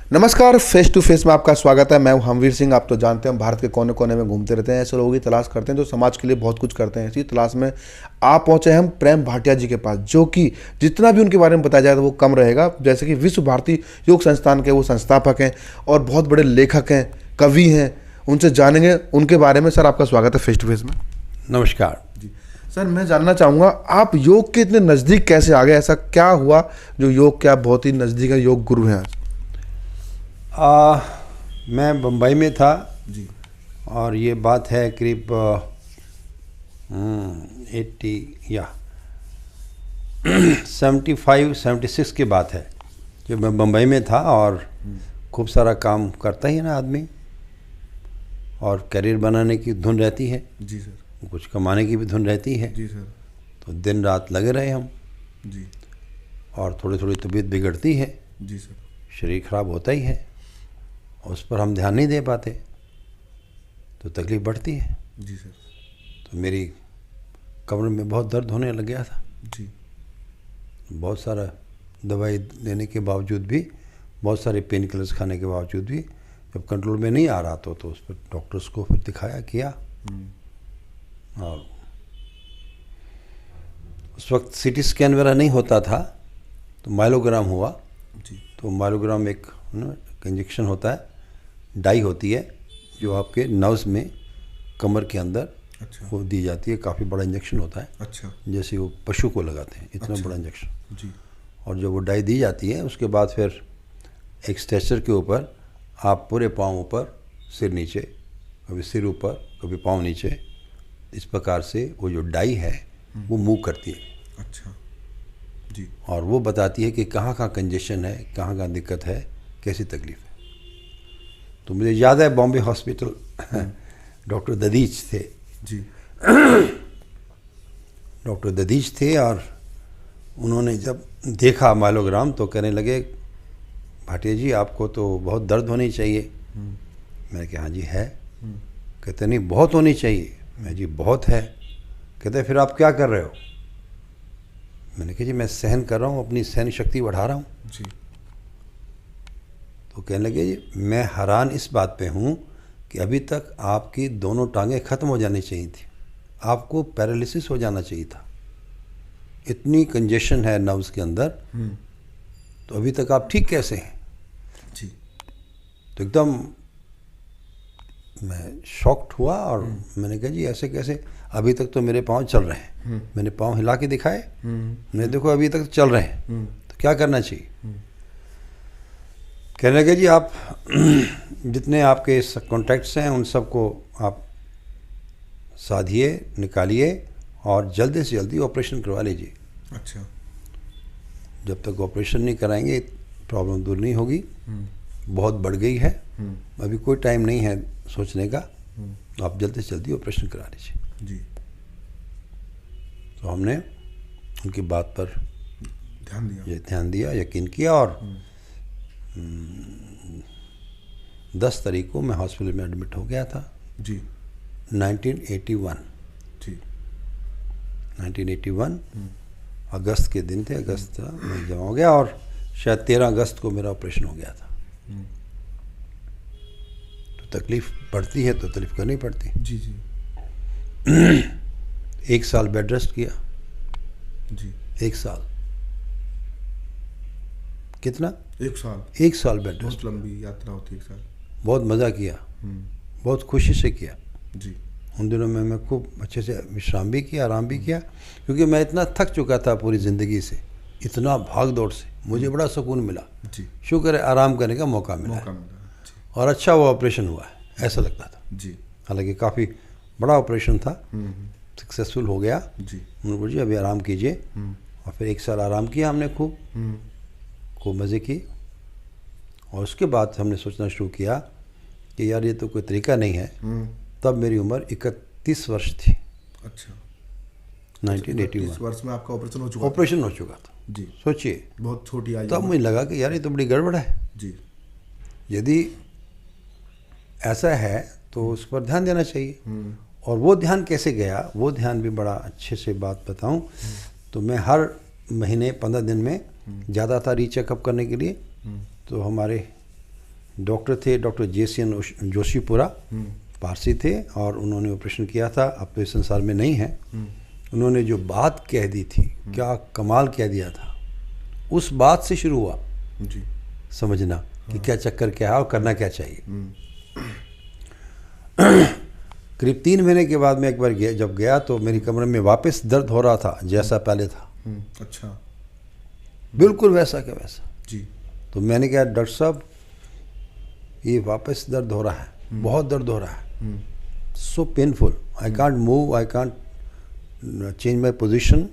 नमस्कार, face to face में आपका स्वागत है। मैं हूं हमवीर सिंह। आप तो जानते हैं, भारत के कोने कोने में घूमते रहते हैं, ऐसे लोगों की तलाश करते हैं जो समाज के लिए बहुत कुछ करते हैं। इसी तलाश में आप पहुंचे हैं हम प्रेम भाटिया जी के पास, जो कि जितना भी उनके बारे में बताया जाए तो वो कम रहेगा। जैसे कि विश्व भारती योग संस्थान के वो संस्थापक हैं और बहुत बड़े लेखक हैं, कवि हैं। उनसे जानेंगे उनके बारे में। सर, आपका स्वागत है फेस टू फेस में। नमस्कार जी सर, मैं जानना चाहूँगा आप योग के इतने नज़दीक कैसे आ गए? ऐसा क्या हुआ जो योग के आप बहुत ही नज़दीक है, योग गुरु हैं आज? मैं बम्बई में था जी। और ये बात है करीब 80 या 75-76 की बात है जब मैं बम्बई में था। और खूब सारा काम करता ही है ना आदमी, और करियर बनाने की धुन रहती है। जी सर। कुछ कमाने की भी धुन रहती है। जी सर। तो दिन रात लगे रहे हम। जी। और थोड़ी थोड़ी तबीयत बिगड़ती है, जी सर। शरीर खराब होता ही है, उस पर हम ध्यान नहीं दे पाते तो तकलीफ़ बढ़ती है। जी सर। तो मेरी कमर में बहुत दर्द होने लग गया था। जी। बहुत सारा दवाई लेने के बावजूद भी, बहुत सारे पेन किलर्स खाने के बावजूद भी जब कंट्रोल में नहीं आ रहा तो उस पर डॉक्टर्स को फिर दिखाया किया। और उस वक्त सीटी स्कैन वगैरह नहीं होता था, तो माइलोग्राम हुआ। जी। तो माइलोग्राम एक इंजेक्शन होता है, डाई होती है जो आपके नर्व्स में कमर के अंदर अच्छा। वो दी जाती है। काफ़ी बड़ा इंजेक्शन होता है। अच्छा। जैसे वो पशु को लगाते हैं, इतना अच्छा। बड़ा इंजेक्शन। जी। और जब वो डाई दी जाती है उसके बाद फिर एक स्ट्रेचर के ऊपर आप पूरे पाँव ऊपर, सिर नीचे, कभी सिर ऊपर कभी पाँव नीचे, इस प्रकार से वो जो डाई है वो मूव करती है। अच्छा। जी। और वो बताती है कि कहाँ कहाँ कंजेशन है, कहाँ कहाँ दिक्कत है, कैसी तकलीफ़ है। तो मुझे याद है बॉम्बे हॉस्पिटल डॉक्टर ददीच थे। जी। डॉक्टर ददीच थे और उन्होंने जब देखा माइलोग्राम तो कहने लगे, भाटिया जी आपको तो बहुत दर्द होनी चाहिए। मैंने कहा हाँ जी है। कहते नहीं बहुत होनी चाहिए। मैं जी बहुत है। कहते फिर आप क्या कर रहे हो? मैंने कहा जी मैं सहन कर रहा हूँ, अपनी सहन शक्ति बढ़ा रहा हूँ। जी। तो कहने लगे जी मैं हैरान इस बात पे हूँ कि अभी तक आपकी दोनों टांगें ख़त्म हो जानी चाहिए थी, आपको पैरालिसिस हो जाना चाहिए था। इतनी कंजेशन है नर्व्स के अंदर, तो अभी तक आप ठीक कैसे हैं? जी। तो एकदम मैं शॉक्ड हुआ और मैंने कहा जी ऐसे कैसे, अभी तक तो मेरे पाँव चल रहे हैं। मैंने पाँव हिला के दिखाए, मैंने देखो अभी तक चल रहे हैं, तो क्या करना चाहिए? कहने लगे जी आप जितने आपके कॉन्टैक्ट्स हैं उन सबको आप साधिए, निकालिए और जल्दी से जल्दी ऑपरेशन करवा लीजिए। अच्छा। जब तक ऑपरेशन नहीं कराएंगे प्रॉब्लम दूर नहीं होगी। बहुत बढ़ गई है, अभी कोई टाइम नहीं है सोचने का, आप जल्दी से जल्दी ऑपरेशन करा लीजिए। जी। तो हमने उनकी बात पर ध्यान दिया। यकीन किया और 10 तारीख को मैं हॉस्पिटल में एडमिट हो गया था। जी। 1981। जी। 1981 अगस्त के दिन थे, अगस्त में जमा हो गया और शायद 13 अगस्त को मेरा ऑपरेशन हो गया था। तो तकलीफ़ बढ़ती है तो तकलीफ़ करनी पड़ती। जी। जी। 1 साल बेड रेस्ट किया। जी। 1 साल। कितना? 1 साल। 1 साल बेड रेस्ट। बहुत लंबी यात्रा होती है 1 साल। बहुत मज़ा किया, बहुत खुशी से किया। जी। उन दिनों में मैं खूब अच्छे से विश्राम भी किया, आराम भी किया, क्योंकि मैं इतना थक चुका था पूरी ज़िंदगी से, इतना भाग दौड़ से। मुझे बड़ा सुकून मिला। जी। शुक्र है आराम करने का मौका मिला। जी। और अच्छा वो ऑपरेशन हुआ है ऐसा लगता था। जी। हालांकि काफ़ी बड़ा ऑपरेशन था, सक्सेसफुल हो गया। जी। उन्होंने बोला जी अभी आराम कीजिए। और फिर 1 साल आराम किया हमने, खूब मज़े की। और उसके बाद हमने सोचना शुरू किया कि यार ये तो कोई तरीका नहीं है। तब मेरी उम्र 31 वर्ष थी। अच्छा। 1981। इस वर्ष में आपका ऑपरेशन हो चुका था। जी। सोचिए, बहुत छोटी आयु। तब मुझे लगा कि यार ये तो बड़ी गड़बड़ है। जी। यदि ऐसा है तो उस पर ध्यान देना चाहिए। और वो ध्यान कैसे गया, वो ध्यान भी बड़ा अच्छे से बात बताऊं तो मैं हर महीने 15 दिन में जाता था रीचेकअप करने के लिए। तो हमारे डॉक्टर थे डॉक्टर JCN जोशीपुरा, पारसी थे, और उन्होंने ऑपरेशन किया था। अब तो इस संसार में नहीं है। उन्होंने जो बात कह दी थी, क्या कमाल कह दिया था। उस बात से शुरू हुआ जी समझना कि क्या चक्कर क्या है और करना क्या चाहिए। करीब 3 महीने के बाद मैं एक बार जब गया तो मेरी कमरे में वापस दर्द हो रहा था जैसा पहले था। अच्छा, बिल्कुल वैसा का वैसा जी। तो मैंने कहा डॉक्टर साहब ये वापस दर्द हो रहा है, बहुत दर्द हो रहा है, so painful, I can't move, I can't change my position,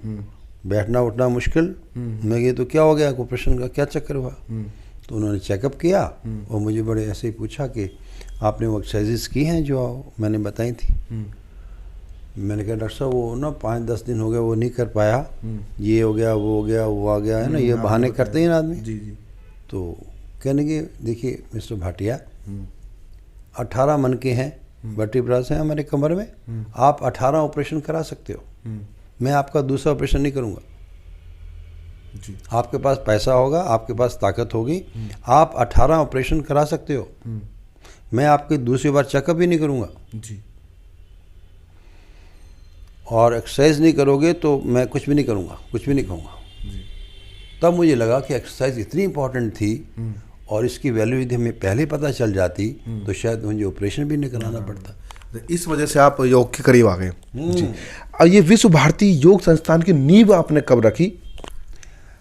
बैठना उठना मुश्किल। मैं ये तो क्या हो गया, ऑपरेशन का क्या चक्कर हुआ? तो उन्होंने चेकअप किया और मुझे बड़े ऐसे ही पूछा कि आपने वो एक्सरसाइजेस की हैं जो मैंने बताई थी। मैंने कहा डॉक्टर साहब वो ना 5-10 दिन हो गए वो नहीं कर पाया, ये हो गया वो हो गया वो आ गया, है ना, ये बहाने करते हैं ना आदमी। जी जी। तो कहने के देखिए मिस्टर भाटिया, 18 मन के हैं, वर्टिब्रास हैं हमारे कमर में, आप 18 ऑपरेशन करा सकते हो, मैं आपका दूसरा ऑपरेशन नहीं करूँगा। जी। आपके पास पैसा होगा, आपके पास ताकत होगी, आप 18 ऑपरेशन करा सकते हो, मैं आपकी दूसरी बार चेकअप ही नहीं करूँगा। जी। और एक्सरसाइज नहीं करोगे तो मैं कुछ भी नहीं करूँगा, कुछ भी नहीं कहूँगा। जी। तब मुझे लगा कि एक्सरसाइज इतनी इंपॉर्टेंट थी और इसकी वैल्यू यदि हमें पहले पता चल जाती तो शायद मुझे ऑपरेशन भी नहीं कराना पड़ता। इस वजह से आप योग के करीब आ गए। जी। और ये विश्व भारती योग संस्थान की नींव आपने कब रखी?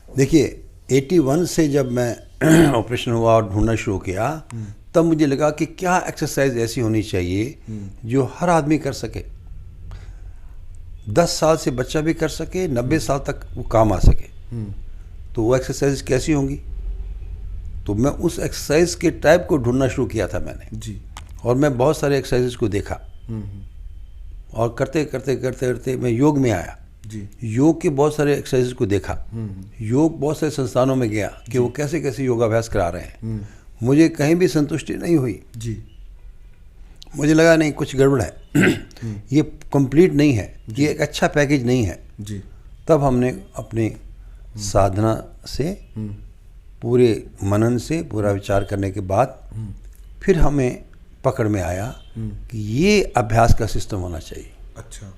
देखिए 81 से जब मैं ऑपरेशन हुआ और ढूंढना शुरू किया तब मुझे लगा कि क्या एक्सरसाइज ऐसी होनी चाहिए जो हर आदमी कर सके, 10 साल से बच्चा भी कर सके, 90 साल तक वो काम आ सके। तो वो एक्सरसाइज कैसी होंगी? तो मैं उस एक्सरसाइज के टाइप को ढूंढना शुरू किया था मैंने। जी। और मैं बहुत सारे एक्सरसाइजेस को देखा और करते करते करते करते मैं योग में आया। जी। योग के बहुत सारे एक्सरसाइजेस को देखा, योग बहुत सारे संस्थानों में गया कि वो कैसे कैसे योगाभ्यास करा रहे हैं। मुझे कहीं भी संतुष्टि नहीं हुई। जी। मुझे लगा नहीं कुछ गड़बड़ है, ये कंप्लीट नहीं है, ये एक अच्छा पैकेज नहीं है। जी। तब हमने अपने साधना से, पूरे मनन से, पूरा विचार करने के बाद फिर हमें पकड़ में आया कि ये अभ्यास का सिस्टम होना चाहिए। अच्छा।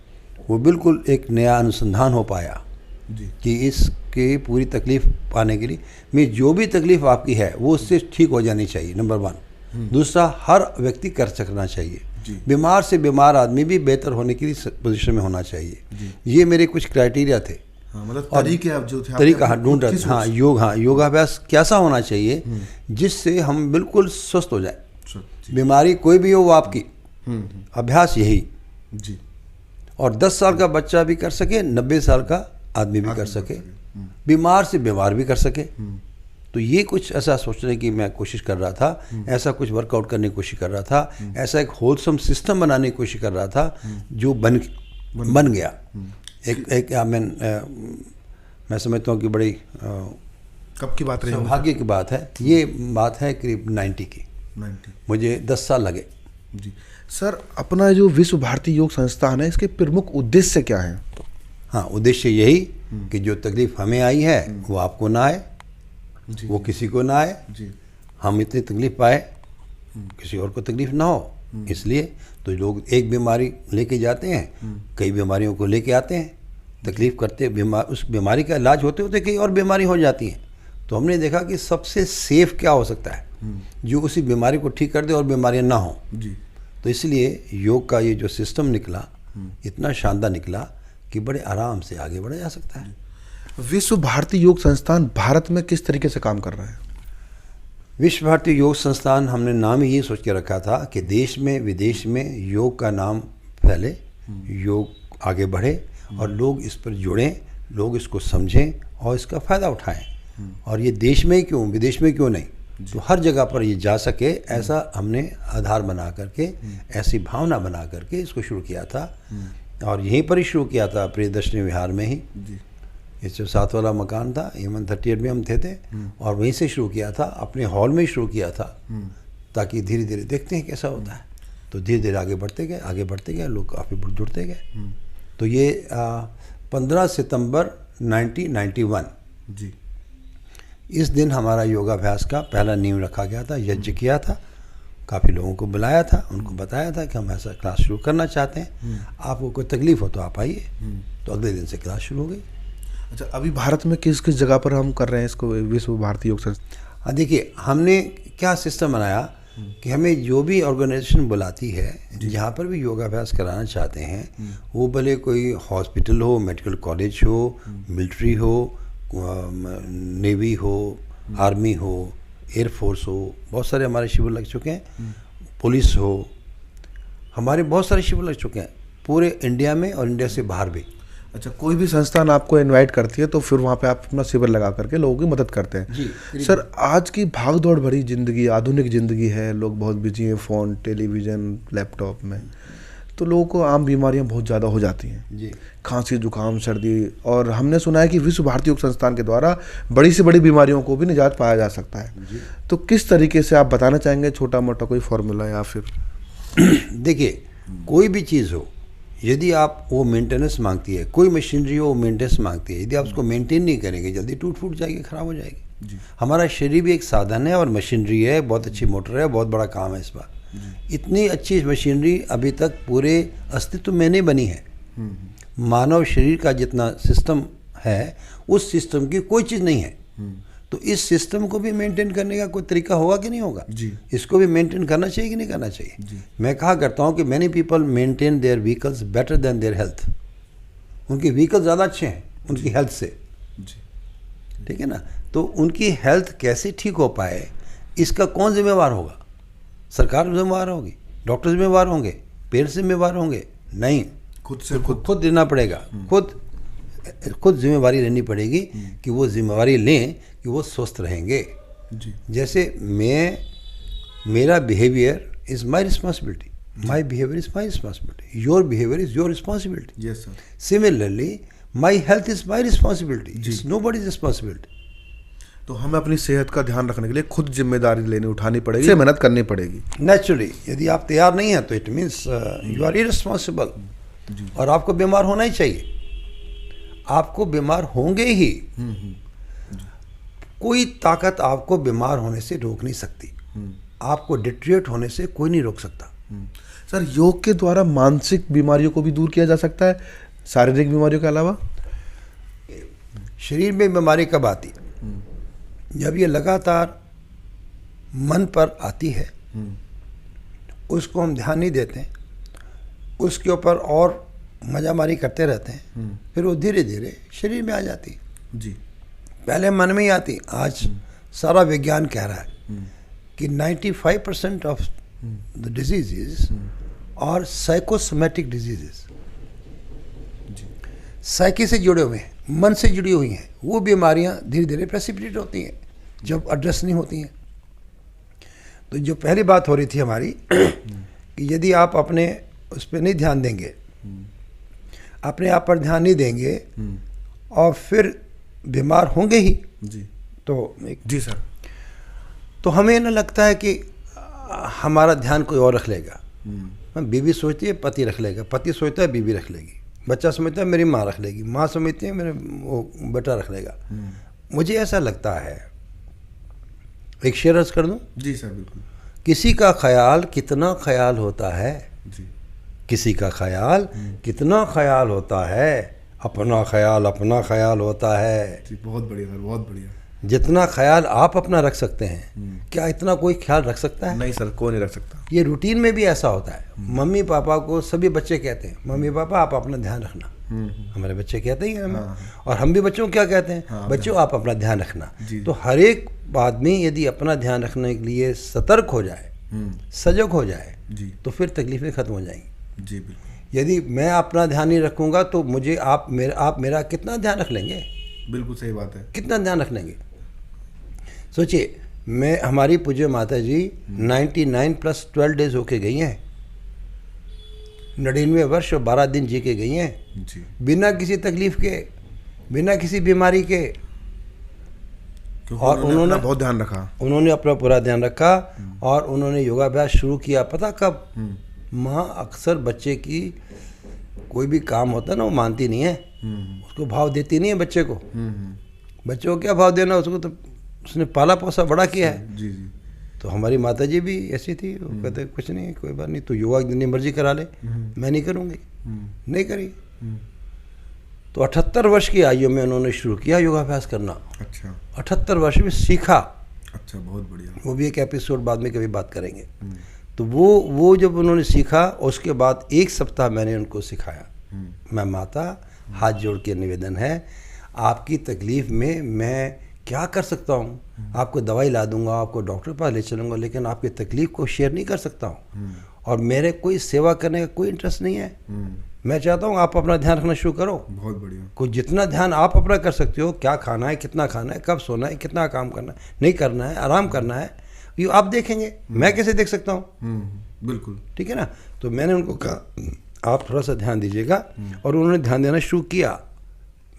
वो बिल्कुल एक नया अनुसंधान हो पाया जी। कि इसके पूरी तकलीफ पाने के लिए मैं जो भी तकलीफ आपकी है वो उससे ठीक हो जानी चाहिए, नंबर 1। दूसरा, हर व्यक्ति कर सकना चाहिए। जी। बीमार से बीमार आदमी भी बेहतर होने की पोजीशन में होना चाहिए। ये मेरे कुछ क्राइटेरिया थे। हाँ, मतलब तरीके आप जो थे, तरीका हाँ ढूंढ रहे थे। हाँ योगाभ्यास कैसा होना चाहिए जिससे हम बिल्कुल स्वस्थ हो जाए। बीमारी कोई भी हो वो आपकी, अभ्यास यही। जी। और 10 साल का बच्चा भी कर सके, 90 साल का आदमी भी कर सके, बीमार से बीमार भी कर सके। तो ये कुछ ऐसा सोचने की मैं कोशिश कर रहा था, ऐसा कुछ वर्कआउट करने की कोशिश कर रहा था, ऐसा एक होलसम सिस्टम बनाने की कोशिश कर रहा था जो बन गया। एक मैं समझता हूँ कि बड़ी कब की बात रही? सौभाग्य की बात है। ये बात है करीब 90 की। 90। मुझे 10 साल लगे। जी। सर, अपना जो विश्व भारती योग संस्थान है, इसके प्रमुख उद्देश्य क्या है? हाँ, उद्देश्य यही कि जो तकलीफ हमें आई है वो आपको ना आए, वो किसी को ना आए। जी। हम इतनी तकलीफ पाए, किसी और को तकलीफ ना हो, इसलिए तो लोग एक बीमारी लेके जाते हैं, कई बीमारियों को लेके आते हैं, तकलीफ करते, उस बीमारी का इलाज होते होते कई और बीमारी हो जाती है। तो हमने देखा कि सबसे सेफ क्या हो सकता है जो उसी बीमारी को ठीक कर दे और बीमारियां ना हो। जी। तो इसलिए योग का ये जो सिस्टम निकला इतना शानदार निकला कि बड़े आराम से आगे बढ़ा जा सकता है। विश्व भारती योग संस्थान भारत में किस तरीके से काम कर रहा है? विश्व भारती योग संस्थान हमने नाम ही ये सोच के रखा था कि देश में विदेश में योग का नाम फैले, योग आगे बढ़े और लोग इस पर जुड़ें, लोग इसको समझें और इसका फ़ायदा उठाएं। और ये देश में ही क्यों, विदेश में क्यों नहीं, तो हर जगह पर ये जा सके, ऐसा हमने आधार बना करके, ऐसी भावना बना करके इसको शुरू किया था। और यहीं पर ही शुरू किया था, प्रियदर्शनी विहार में ही। जी। ये जो 7 वाला मकान था, एमन 38 में हम थे और वहीं से शुरू किया था, अपने हॉल में ही शुरू किया था, ताकि धीरे धीरे देखते हैं कैसा होता है। तो धीरे धीरे आगे बढ़ते गए, लोग काफ़ी जुड़ते गए। तो ये 15 सितंबर 1991 जी इस दिन हमारा योगाभ्यास का पहला नींव रखा गया था, यज्ञ किया था, काफ़ी लोगों को बुलाया था, उनको बताया था कि हम ऐसा क्लास शुरू करना चाहते हैं, आपको कोई तकलीफ़ हो तो आप आइए। तो अगले दिन से क्लास शुरू हो गई। अच्छा, अभी भारत में किस किस जगह पर हम कर रहे हैं इसको, विश्व भारती योग संस्थान? हाँ, देखिए हमने क्या सिस्टम बनाया कि हमें जो भी ऑर्गेनाइजेशन बुलाती है, जहाँ पर भी योगाभ्यास कराना चाहते हैं, वो भले कोई हॉस्पिटल हो, मेडिकल कॉलेज हो, मिलिट्री हो, नेवी हो, आर्मी हो, एयरफोर्स हो, बहुत सारे हमारे शिविर लग चुके हैं, पुलिस हो, हमारे बहुत सारे शिविर लग चुके हैं पूरे इंडिया में और इंडिया से बाहर भी। अच्छा, कोई भी संस्थान आपको इनवाइट करती है तो फिर वहाँ पे आप अपना शिविर लगा करके लोगों की मदद करते हैं। जी। सर, आज की भाग दौड़ भरी ज़िंदगी, आधुनिक ज़िंदगी है, लोग बहुत बिजी हैं फ़ोन, टेलीविज़न, लैपटॉप में, तो लोगों को आम बीमारियां बहुत ज़्यादा हो जाती हैं, जी, खांसी, जुकाम, सर्दी, और हमने सुना है कि विश्व भारती योग संस्थान के द्वारा बड़ी से बड़ी बीमारियों को भी निजात पाया जा सकता है। जी। तो किस तरीके से आप बताना चाहेंगे, छोटा मोटा कोई फॉर्मूला या फिर? देखिए, कोई भी चीज़ हो, यदि आप वो मेंटेनेंस मांगती है, कोई मशीनरी हो वो मेंटेनेंस मांगती है, यदि आप उसको मेंटेन नहीं करेंगे जल्दी टूट फूट जाएगी, ख़राब हो जाएगी। जी। हमारा शरीर भी एक साधन है और मशीनरी है, बहुत अच्छी मोटर है, बहुत बड़ा काम है इस पर। इतनी अच्छी मशीनरी अभी तक पूरे अस्तित्व में नहीं बनी है। मानव शरीर का जितना सिस्टम है उस सिस्टम की कोई चीज़ नहीं है। तो इस सिस्टम को भी मेंटेन करने का कोई तरीका होगा कि नहीं होगा? जी। इसको भी मेंटेन करना चाहिए कि नहीं करना चाहिए? जी। मैं कहा करता हूँ कि many people maintain their vehicles better than their health. उनके व्हीकल ज़्यादा अच्छे हैं उनकी हेल्थ से। जी। ठीक है ना? तो उनकी हेल्थ कैसे ठीक हो पाए, इसका कौन जिम्मेवार होगा? सरकार जिम्मेवार होगी, डॉक्टर जिम्मेवार होंगे, पेरेंट्स जिम्मेवार होंगे? नहीं, खुद से खुद लेना पड़ेगा। खुद जिम्मेवारी लेनी पड़ेगी कि वो जिम्मेवारी लें कि वो स्वस्थ रहेंगे। जी। जैसे मेरा behaviour is my responsibility, my behaviour is my responsibility, your behaviour is your responsibility. Yes sir. Similarly my health is my responsibility, it's nobody's responsibility. तो हमें अपनी सेहत का ध्यान रखने के लिए खुद जिम्मेदारी उठानी पड़ेगी, मेहनत करनी पड़ेगी। नेचुरली यदि आप तैयार नहीं हैं तो it means you are irresponsible, और आपको बीमार होना ही चाहिए। आपको बीमार होंगे ही। कोई ताकत आपको बीमार होने से रोक नहीं सकती, आपको डिट्रिएट होने से कोई नहीं रोक सकता। सर, योग के द्वारा मानसिक बीमारियों को भी दूर किया जा सकता है, शारीरिक बीमारियों के अलावा? शरीर में बीमारी कब आती है? जब ये लगातार मन पर आती है, उसको हम ध्यान नहीं देते हैं, उसके ऊपर और मजामारी करते रहते हैं, फिर वो धीरे धीरे शरीर में आ जाती है। जी। पहले मन में ही आती। आज सारा विज्ञान कह रहा है कि 95% ऑफ द डिजीजेस और साइकोसोमेटिक डिजीजेस, साइकी से जुड़े हुए हैं, मन से जुड़ी हुई हैं, वो बीमारियां धीरे धीरे प्रेसिपिटेट होती हैं जब एड्रेस नहीं होती हैं। तो जो पहली बात हो रही थी हमारी कि यदि आप अपने उस पर नहीं ध्यान देंगे, अपने आप पर ध्यान नहीं देंगे और फिर बीमार होंगे ही। जी। तो जी सर। तो हमें ना लगता है कि हमारा ध्यान कोई और रख लेगा। बीवी सोचती है पति रख लेगा, पति सोचता है बीवी रख लेगी, बच्चा समझता है मेरी माँ रख लेगी, माँ समझती है मेरे वो बेटा रख लेगा। मुझे ऐसा लगता है, एक शेर अर्ज कर दूं? जी सर, बिल्कुल। किसी का ख्याल कितना ख्याल होता है, जी। किसी का ख्याल कितना ख्याल होता है, अपना ख्याल होता है। जी, बहुत बढ़िया सर, बहुत बढ़िया। जितना ख्याल आप अपना रख सकते हैं, क्या इतना कोई ख्याल रख सकता है? नहीं सर, कोई नहीं रख सकता। ये रूटीन में भी ऐसा होता है। मम्मी पापा को सभी बच्चे कहते हैं, मम्मी पापा आप अपना ध्यान रखना। हमारे बच्चे कहते ही हैं हमें, और हम भी बच्चों को क्या कहते हैं? बच्चों आप अपना ध्यान रखना। तो हर एक आदमी यदि अपना ध्यान रखने के लिए सतर्क हो जाए, सजग हो जाए, जी, तो फिर तकलीफें खत्म हो जाएंगी। जी बिल्कुल। यदि मैं अपना ध्यान नहीं रखूंगा तो मुझे आप मेरा कितना ध्यान रख लेंगे? बिल्कुल सही बात है। कितना ध्यान रख लेंगे? सोचिए, हमारी पूज्य माता जी 99 + 12 डेज होके गई हैं, 99 वर्ष और 12 दिन जी के गई हैं, जी, बिना किसी तकलीफ के, बिना किसी बीमारी के। और उन्होंने बहुत ध्यान रखा। उन्होंने अपना पूरा ध्यान रखा और उन्होंने योगाभ्यास शुरू किया। पता कब? माँ अक्सर बच्चे की कोई भी काम होता है ना, वो मानती नहीं है, उसको भाव देती नहीं है बच्चे को। बच्चे को क्या भाव देना, उसको तो उसने पाला पोसा बड़ा किया है। जी जी। तो हमारी माता जी भी ऐसी थी, वो कहते कुछ नहीं, कोई बात नहीं, तो योगा जितनी मर्जी करा ले, मैं नहीं करूँगी, नहीं करी। तो 78 वर्ष की आयु में उन्होंने शुरू किया योगाभ्यास करना। अच्छा 78 वर्ष में सीखा। अच्छा, बहुत बढ़िया। वो भी एक एपिसोड बाद में कभी बात करेंगे। तो वो जब उन्होंने सीखा, उसके बाद 1 सप्ताह मैंने उनको सिखाया। मैं माता, हाथ जोड़ के निवेदन है, आपकी तकलीफ़ में मैं क्या कर सकता हूँ? आपको दवाई ला दूंगा, आपको डॉक्टर के पास ले चलूँगा, लेकिन आपकी तकलीफ़ को शेयर नहीं कर सकता हूँ। और मेरे कोई सेवा करने का कोई इंटरेस्ट नहीं है। मैं चाहता हूँ आप अपना ध्यान रखना शुरू करो। बहुत बढ़िया। कुछ जितना ध्यान आप अपना कर सकते हो, क्या खाना है, कितना खाना है, कब सोना है, कितना काम करना है, नहीं करना है, आराम करना है, ये आप देखेंगे, मैं कैसे देख सकता हूँ? बिल्कुल ठीक है ना। तो मैंने उनको कहा आप थोड़ा सा ध्यान दीजिएगा, और उन्होंने ध्यान देना शुरू किया।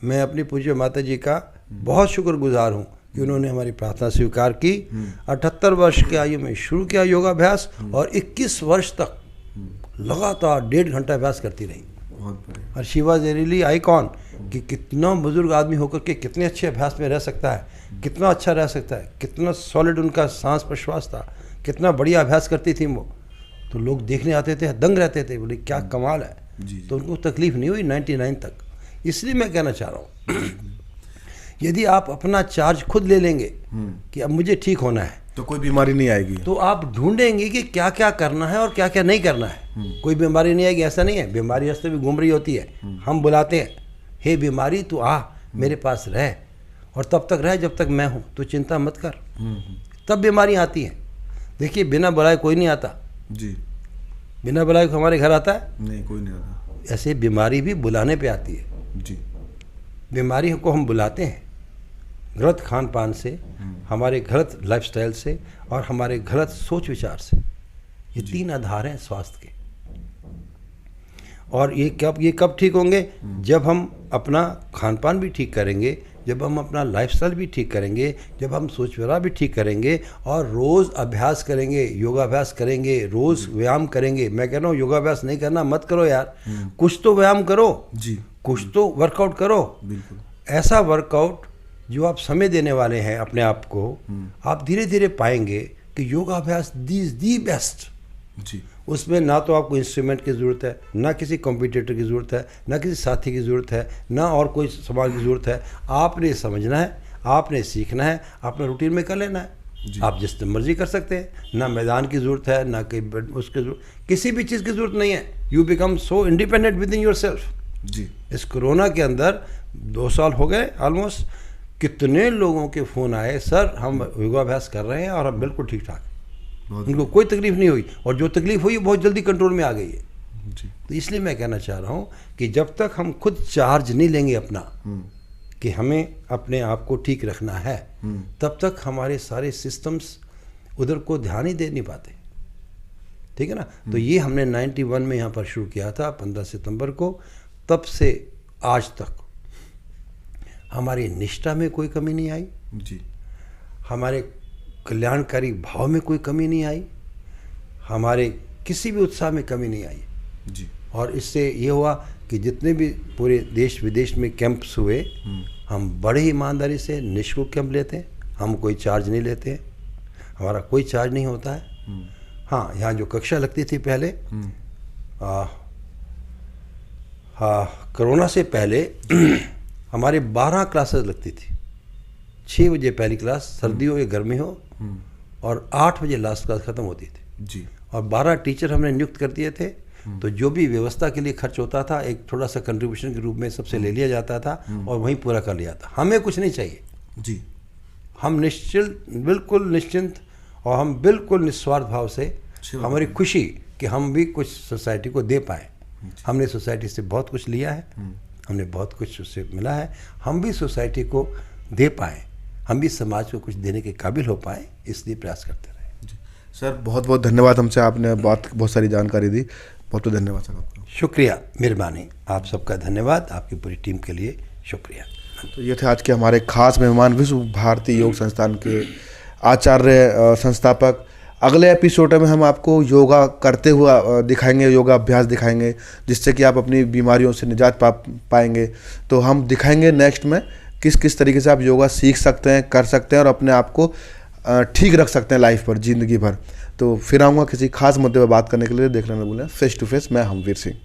मैं अपनी पूज्य माता जी का बहुत शुक्रगुजार हूँ कि उन्होंने हमारी प्रार्थना स्वीकार की। 78 वर्ष की आयु में शुरू किया योगाभ्यास, और 21 वर्ष तक लगातार 1.5 घंटा अभ्यास करती रही। बहुत बढ़िया। और she was a really icon कि कितना बुजुर्ग आदमी होकर के कितने अच्छे अभ्यास में रह सकता है, कितना अच्छा रह सकता है, कितना सॉलिड उनका सांस प्रश्वास था, कितना बढ़िया अभ्यास करती थी वो। तो लोग देखने आते थे, दंग रहते थे, बोले क्या कमाल है। तो उनको तकलीफ नहीं हुई 99 तक। इसलिए मैं कहना चाह रहा हूँ यदि आप अपना चार्ज खुद ले लेंगे कि अब मुझे ठीक होना है, तो कोई बीमारी नहीं आएगी। तो आप ढूंढेंगे कि क्या क्या करना है और क्या क्या नहीं करना है। कोई बीमारी नहीं आएगी ऐसा नहीं है, बीमारी रास्ते में घूम रही होती है। हम बुलाते हैं, हे बीमारी तू आ मेरे पास रह, और तब तक रह जब तक मैं हूँ, तो चिंता मत कर। तब बीमारी आती है। देखिए बिना बुलाए कोई नहीं आता जी। बिना बुलाए को हमारे घर आता है? नहीं, कोई नहीं आता। ऐसे बीमारी भी बुलाने पे आती है। जी। बीमारी को हम बुलाते हैं गलत खान पान से, हमारे गलत लाइफस्टाइल से, और हमारे गलत सोच विचार से। ये 3 आधार हैं स्वास्थ्य के। और ये कब ठीक होंगे? जब हम अपना खान पान भी ठीक करेंगे, जब हम अपना लाइफस्टाइल भी ठीक करेंगे, जब हम सोच विचार भी ठीक करेंगे, और रोज़ अभ्यास करेंगे, योगाभ्यास करेंगे, रोज़ व्यायाम करेंगे। मैं कह रहा हूँ योगाभ्यास नहीं करना मत करो यार, कुछ तो व्यायाम करो जी, कुछ तो वर्कआउट करो। बिल्कुल। ऐसा वर्कआउट जो आप समय देने वाले हैं अपने आप को, आप धीरे धीरे पाएंगे कि योगाभ्यास इज दी बेस्ट। जी। उसमें ना तो आपको इंस्ट्रूमेंट की ज़रूरत है, ना किसी कॉम्पिटिटर की ज़रूरत है, ना किसी साथी की ज़रूरत है, ना और कोई सामान की ज़रूरत है। आपने समझना है, आपने सीखना है, अपना रूटीन में कर लेना है। आप जिस मर्जी कर सकते हैं। ना मैदान की ज़रूरत है, ना कहीं उसकी ज़रूरत, किसी भी चीज़ की ज़रूरत नहीं है। You become so independent with in your self. जी। इस कोरोना के अंदर 2 साल हो गए ऑलमोस्ट, कितने लोगों के फ़ोन आए, सर हम योगाभ्यास कर रहे हैं और हम बिल्कुल ठीक ठाक, उनको कोई तकलीफ नहीं हुई, और जो तकलीफ हुई बहुत जल्दी कंट्रोल में आ गई है। जी। तो इसलिए मैं कहना चाह रहा हूँ कि जब तक हम खुद चार्ज नहीं लेंगे अपना कि हमें अपने आप को ठीक रखना है, तब तक हमारे सारे सिस्टम्स उधर को ध्यान ही दे नहीं पाते। ठीक है ना। तो ये हमने 91 में यहाँ पर शुरू किया था 15 सितंबर को। तब से आज तक हमारी निष्ठा में कोई कमी नहीं आई जी। हमारे कल्याणकारी भाव में कोई कमी नहीं आई, हमारे किसी भी उत्साह में कमी नहीं आई जी। और इससे ये हुआ कि जितने भी पूरे देश विदेश में कैंप्स हुए, हम बड़े ही ईमानदारी से निःशुल्क कैंप लेते हैं। हम कोई चार्ज नहीं लेते हैं, हमारा कोई चार्ज नहीं होता है। हाँ, यहाँ जो कक्षा लगती थी पहले, कोरोना से पहले हमारे 12 क्लासेस लगती थी। 6 बजे पहली क्लास, सर्दी हो या गर्मी हो, और 8 बजे लास्ट क्लास ख़त्म होती थी जी। और 12 टीचर हमने नियुक्त कर दिए थे। तो जो भी व्यवस्था के लिए खर्च होता था, एक थोड़ा सा कंट्रीब्यूशन के रूप में सबसे ले लिया जाता था और वहीं पूरा कर लिया था। हमें कुछ नहीं चाहिए जी। हम बिल्कुल निश्चिंत और हम बिल्कुल निस्वार्थ भाव से, हमारी खुशी कि हम भी कुछ सोसाइटी को दे पाए। हमने सोसाइटी से बहुत कुछ लिया है, हमने बहुत कुछ उससे मिला है, हम भी सोसाइटी को दे पाए, हम भी समाज को कुछ देने के काबिल हो पाए, इसलिए प्रयास करते रहे। सर बहुत बहुत धन्यवाद, हमसे आपने बहुत सारी जानकारी दी। बहुत बहुत धन्यवाद सर आपका। शुक्रिया, मेहरबानी, आप सबका धन्यवाद, आपकी पूरी टीम के लिए शुक्रिया। तो ये थे आज के हमारे खास मेहमान, विश्व भारती योग संस्थान के आचार्य संस्थापक। अगले एपिसोड में हम आपको योगा करते हुए दिखाएंगे, योगा अभ्यास दिखाएंगे, जिससे कि आप अपनी बीमारियों से निजात पाएंगे। तो हम दिखाएंगे नेक्स्ट में किस किस तरीके से आप योगा सीख सकते हैं, कर सकते हैं और अपने आप को ठीक रख सकते हैं लाइफ पर, ज़िंदगी भर। तो फिर आऊँगा किसी खास मुद्दे पर बात करने के लिए। देख लेना भूलें फेस टू फेस, मैं हमवीर सिंह।